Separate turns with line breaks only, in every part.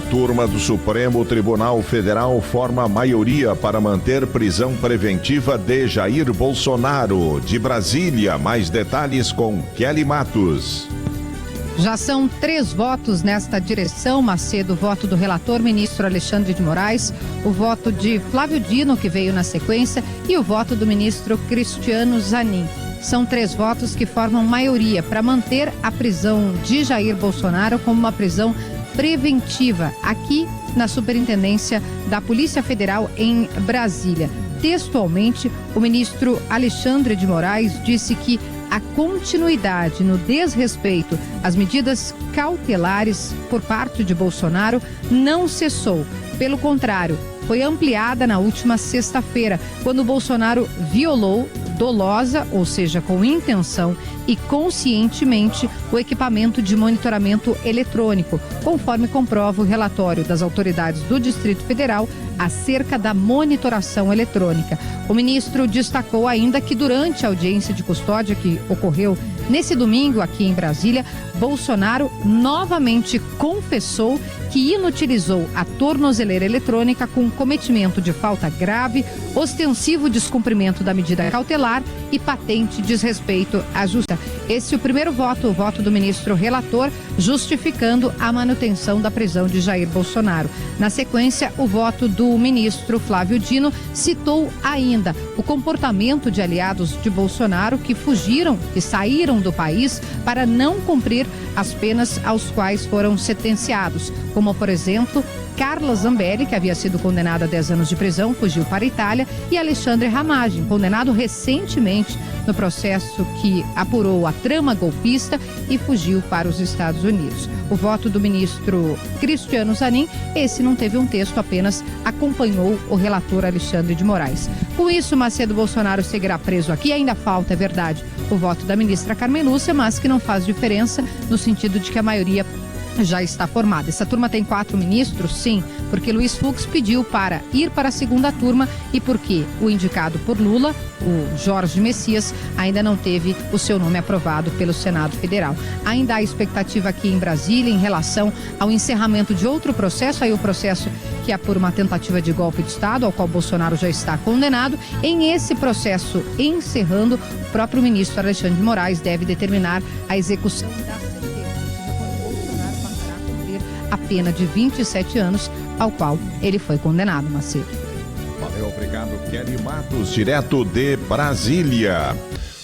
turma do Supremo Tribunal Federal forma maioria para manter prisão preventiva de Jair Bolsonaro. De Brasília, mais detalhes com Kelly Matos.
Já são 3 votos nesta direção, Macedo, o voto do relator ministro Alexandre de Moraes, o voto de Flávio Dino, que veio na sequência, e o voto do ministro Cristiano Zanin. São 3 votos que formam maioria para manter a prisão de Jair Bolsonaro como uma prisão preventiva aqui na Superintendência da Polícia Federal em Brasília. Textualmente, o ministro Alexandre de Moraes disse que a continuidade no desrespeito às medidas cautelares por parte de Bolsonaro não cessou. Pelo contrário, foi ampliada na última sexta-feira, quando Bolsonaro violou dolosa, ou seja, com intenção e conscientemente, o equipamento de monitoramento eletrônico, conforme comprova o relatório das autoridades do Distrito Federal acerca da monitoração eletrônica. O ministro destacou ainda que durante a audiência de custódia que ocorreu nesse domingo aqui em Brasília, Bolsonaro novamente confessou que inutilizou a tornozeleira eletrônica com cometimento de falta grave, ostensivo descumprimento da medida cautelar e patente desrespeito à justiça. Esse é o primeiro voto, o voto do ministro relator, justificando a manutenção da prisão de Jair Bolsonaro. Na sequência, o voto do ministro Flávio Dino citou ainda o comportamento de aliados de Bolsonaro que fugiram, que saíram do país para não cumprir as penas aos quais foram sentenciados, como, por exemplo, Carla Zambelli, que havia sido condenada a 10 anos de prisão, fugiu para a Itália, e Alexandre Ramagem, condenado recentemente no processo que apurou a trama golpista e fugiu para os Estados Unidos. O voto do ministro Cristiano Zanin, esse não teve um texto, apenas acompanhou o relator Alexandre de Moraes. Com isso, Macedo Bolsonaro seguirá preso aqui. Ainda falta, é verdade, o voto da ministra Carmen Lúcia, mas que não faz diferença no sentido de que a maioria já está formada. Essa turma tem 4 ministros, sim, porque Luiz Fux pediu para ir para a segunda turma e porque o indicado por Lula, o Jorge Messias, ainda não teve o seu nome aprovado pelo Senado Federal. Ainda há expectativa aqui em Brasília em relação ao encerramento de outro processo, aí o processo que é por uma tentativa de golpe de Estado, ao qual Bolsonaro já está condenado. Em esse processo encerrando, o próprio ministro Alexandre de Moraes deve determinar a execução da a pena de 27 anos ao qual ele foi condenado, Macedo.
Valeu, obrigado, Kelly Matos, direto de Brasília.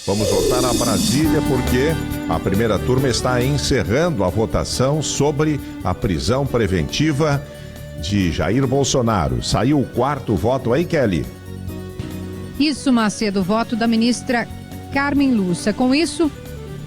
Vamos voltar a Brasília porque a primeira turma está encerrando a votação sobre a prisão preventiva de Jair Bolsonaro. Saiu o 4º voto aí, Kelly?
Isso, Macedo, o voto da ministra Carmen Lúcia. Com isso,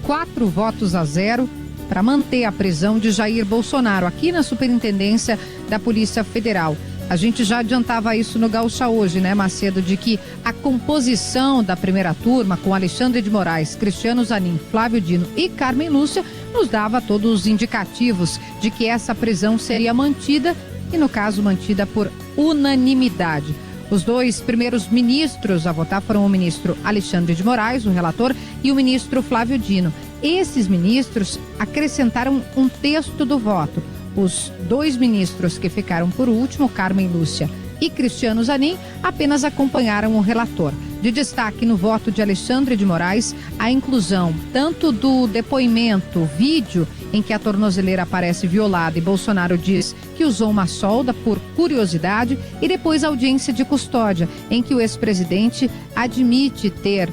4-0 para manter a prisão de Jair Bolsonaro aqui na Superintendência da Polícia Federal. A gente já adiantava isso no Gaúcha hoje, né, Macedo, de que a composição da primeira turma com Alexandre de Moraes, Cristiano Zanin, Flávio Dino e Carmen Lúcia nos dava todos os indicativos de que essa prisão seria mantida e, no caso, mantida por unanimidade. Os 2 primeiros ministros a votar foram o ministro Alexandre de Moraes, o relator, e o ministro Flávio Dino. Esses ministros acrescentaram um texto do voto. Os 2 ministros que ficaram por último, Carmen Lúcia e Cristiano Zanin, apenas acompanharam o relator. De destaque no voto de Alexandre de Moraes, a inclusão tanto do depoimento, vídeo em que a tornozeleira aparece violada e Bolsonaro diz que usou uma solda por curiosidade, e depois a audiência de custódia, em que o ex-presidente admite ter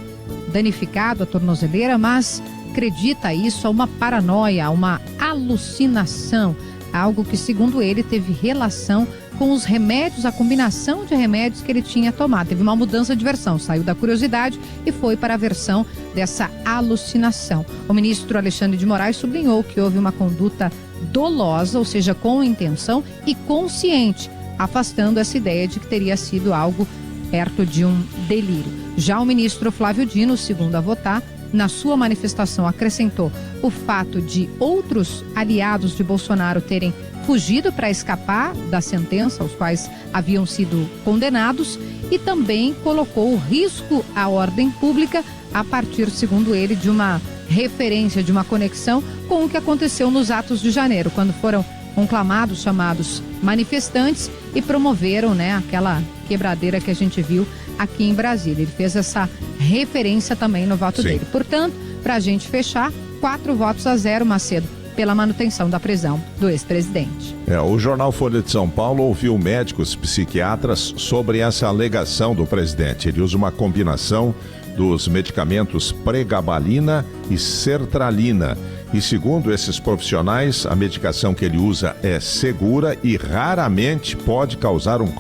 danificado a tornozeleira, mas acredita isso a uma paranoia, a uma alucinação, algo que, segundo ele, teve relação com os remédios, a combinação de remédios que ele tinha tomado. Teve uma mudança de versão, saiu da curiosidade e foi para a versão dessa alucinação. O ministro Alexandre de Moraes sublinhou que houve uma conduta dolosa, ou seja, com intenção e consciente, afastando essa ideia de que teria sido algo perto de um delírio. Já o ministro Flávio Dino, segundo a votar, na sua manifestação acrescentou o fato de outros aliados de Bolsonaro terem fugido para escapar da sentença, os quais haviam sido condenados, e também colocou o risco à ordem pública a partir, segundo ele, de uma referência, de uma conexão com o que aconteceu nos atos de janeiro, quando foram conclamados chamados manifestantes e promoveram, né, aquela quebradeira que a gente viu aqui em Brasília. Ele fez essa referência também no voto dele. Portanto, para a gente fechar, 4-0, Macedo, pela manutenção da prisão do ex-presidente.
O jornal Folha de São Paulo ouviu médicos psiquiatras sobre essa alegação do presidente. Ele usa uma combinação dos medicamentos pregabalina e sertralina. E segundo esses profissionais, a medicação que ele usa é segura e raramente pode causar um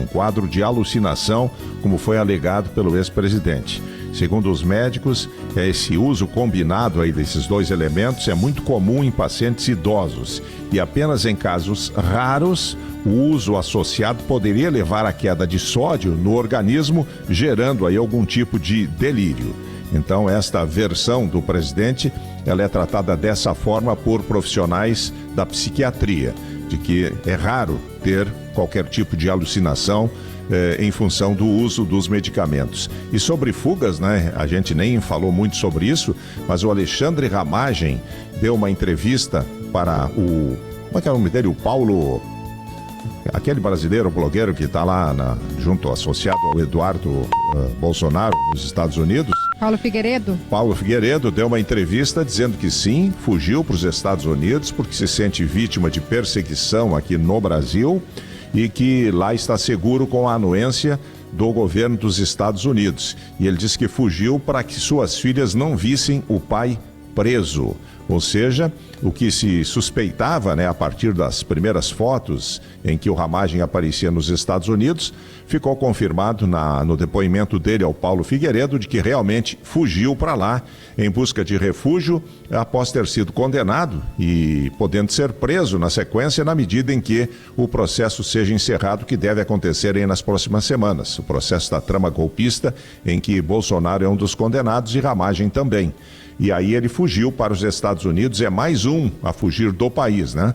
quadro de alucinação, como foi alegado pelo ex-presidente. Segundo os médicos, esse uso combinado aí desses dois elementos é muito comum em pacientes idosos e apenas em casos raros o uso associado poderia levar à queda de sódio no organismo, gerando aí algum tipo de delírio. Então, esta versão do presidente, ela é tratada dessa forma por profissionais da psiquiatria, de que é raro ter qualquer tipo de alucinação em função do uso dos medicamentos. E sobre fugas, né? A gente nem falou muito sobre isso, mas o Alexandre Ramagem deu uma entrevista para o... Como é que é o nome dele? O Paulo... Aquele brasileiro blogueiro que está lá junto, associado ao Eduardo Bolsonaro nos Estados Unidos.
Paulo Figueiredo.
Paulo Figueiredo deu uma entrevista dizendo que sim, fugiu para os Estados Unidos porque se sente vítima de perseguição aqui no Brasil e que lá está seguro com a anuência do governo dos Estados Unidos. E ele disse que fugiu para que suas filhas não vissem o pai preso. Ou seja, o que se suspeitava, né, a partir das primeiras fotos em que o Ramagem aparecia nos Estados Unidos, ficou confirmado no depoimento dele ao Paulo Figueiredo de que realmente fugiu para lá em busca de refúgio após ter sido condenado e podendo ser preso na sequência na medida em que o processo seja encerrado, que deve acontecer aí nas próximas semanas. O processo da trama golpista em que Bolsonaro é um dos condenados e Ramagem também. E aí ele fugiu para os Estados Unidos, é mais um a fugir do país, né?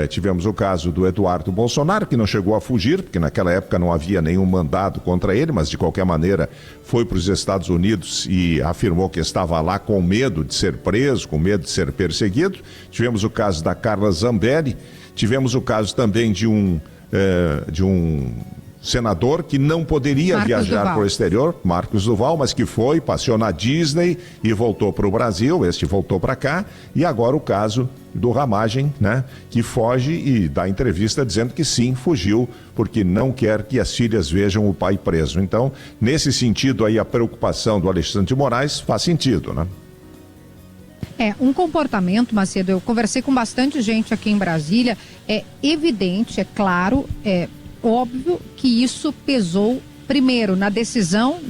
Tivemos o caso do Eduardo Bolsonaro, que não chegou a fugir, porque naquela época não havia nenhum mandado contra ele, mas de qualquer maneira foi para os Estados Unidos e afirmou que estava lá com medo de ser preso, com medo de ser perseguido. Tivemos o caso da Carla Zambelli, tivemos o caso também de um senador que não poderia viajar para o exterior, Marcos Duval, mas que foi, passeou na Disney e voltou para o Brasil, este voltou para cá, e agora o caso do Ramagem, né, que foge e dá entrevista dizendo que sim, fugiu, porque não quer que as filhas vejam o pai preso. Então, nesse sentido aí, a preocupação do Alexandre de Moraes faz sentido, né?
Um comportamento, Macedo, eu conversei com bastante gente aqui em Brasília, é evidente, é claro, óbvio que isso pesou primeiro na decisão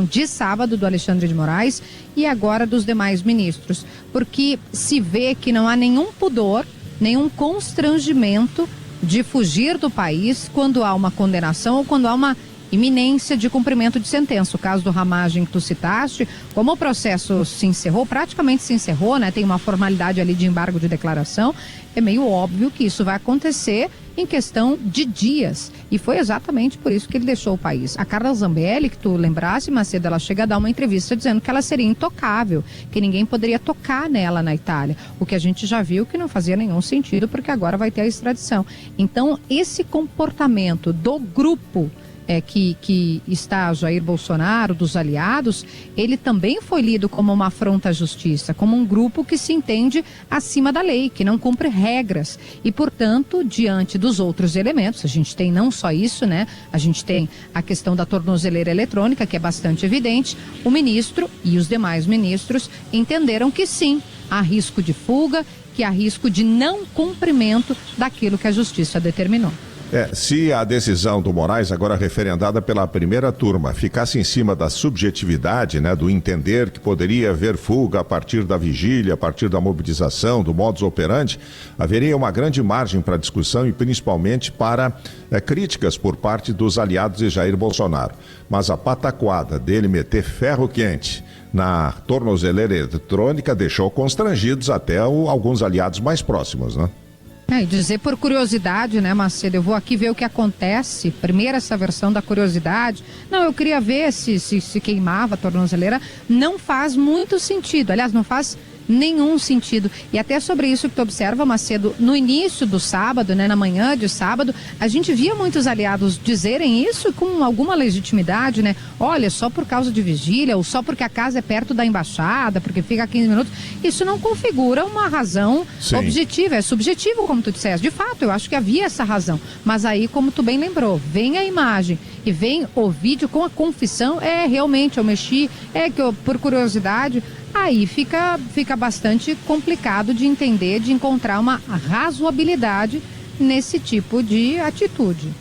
de sábado do Alexandre de Moraes e agora dos demais ministros, porque se vê que não há nenhum pudor, nenhum constrangimento de fugir do país quando há uma condenação ou quando há uma iminência de cumprimento de sentença. O caso do Ramagem que tu citaste, como o processo se encerrou, praticamente se encerrou, né? Tem uma formalidade ali de embargo de declaração, é meio óbvio que isso vai acontecer em questão de dias. E foi exatamente por isso que ele deixou o país. A Carla Zambelli, que tu lembrasse, Macedo, ela chega a dar uma entrevista dizendo que ela seria intocável, que ninguém poderia tocar nela na Itália. O que a gente já viu que não fazia nenhum sentido, porque agora vai ter a extradição. Então, esse comportamento do grupo que está Jair Bolsonaro, dos aliados, ele também foi lido como uma afronta à justiça, como um grupo que se entende acima da lei, que não cumpre regras e, portanto, diante dos outros elementos, a gente tem não só isso, né? A gente tem a questão da tornozeleira eletrônica, que é bastante evidente. O ministro e os demais ministros entenderam que sim, há risco de fuga, que há risco de não cumprimento daquilo que a justiça determinou.
Se a decisão do Moraes, agora referendada pela primeira turma, ficasse em cima da subjetividade, né, do entender que poderia haver fuga a partir da vigília, a partir da mobilização, do modus operandi, haveria uma grande margem para discussão e principalmente para críticas por parte dos aliados de Jair Bolsonaro. Mas a pataquada dele meter ferro quente na tornozeleira eletrônica deixou constrangidos até alguns aliados mais próximos, né?
E dizer por curiosidade, né, Macedo, eu vou aqui ver o que acontece, primeiro essa versão da curiosidade, não, eu queria ver se queimava a tornozeleira, não faz muito sentido, aliás, não faz nenhum sentido. E até sobre isso que tu observa, Macedo, no início do sábado, né, na manhã de sábado, a gente via muitos aliados dizerem isso com alguma legitimidade, né? Olha, só por causa de vigília, ou só porque a casa é perto da embaixada, porque fica a 15 minutos. Isso não configura uma razão objetiva, é subjetivo, como tu disseste. De fato, eu acho que havia essa razão. Mas aí, como tu bem lembrou, vem a imagem e vem o vídeo com a confissão, realmente eu mexi, que eu, por curiosidade, aí fica bastante complicado de entender, de encontrar uma razoabilidade nesse tipo de atitude.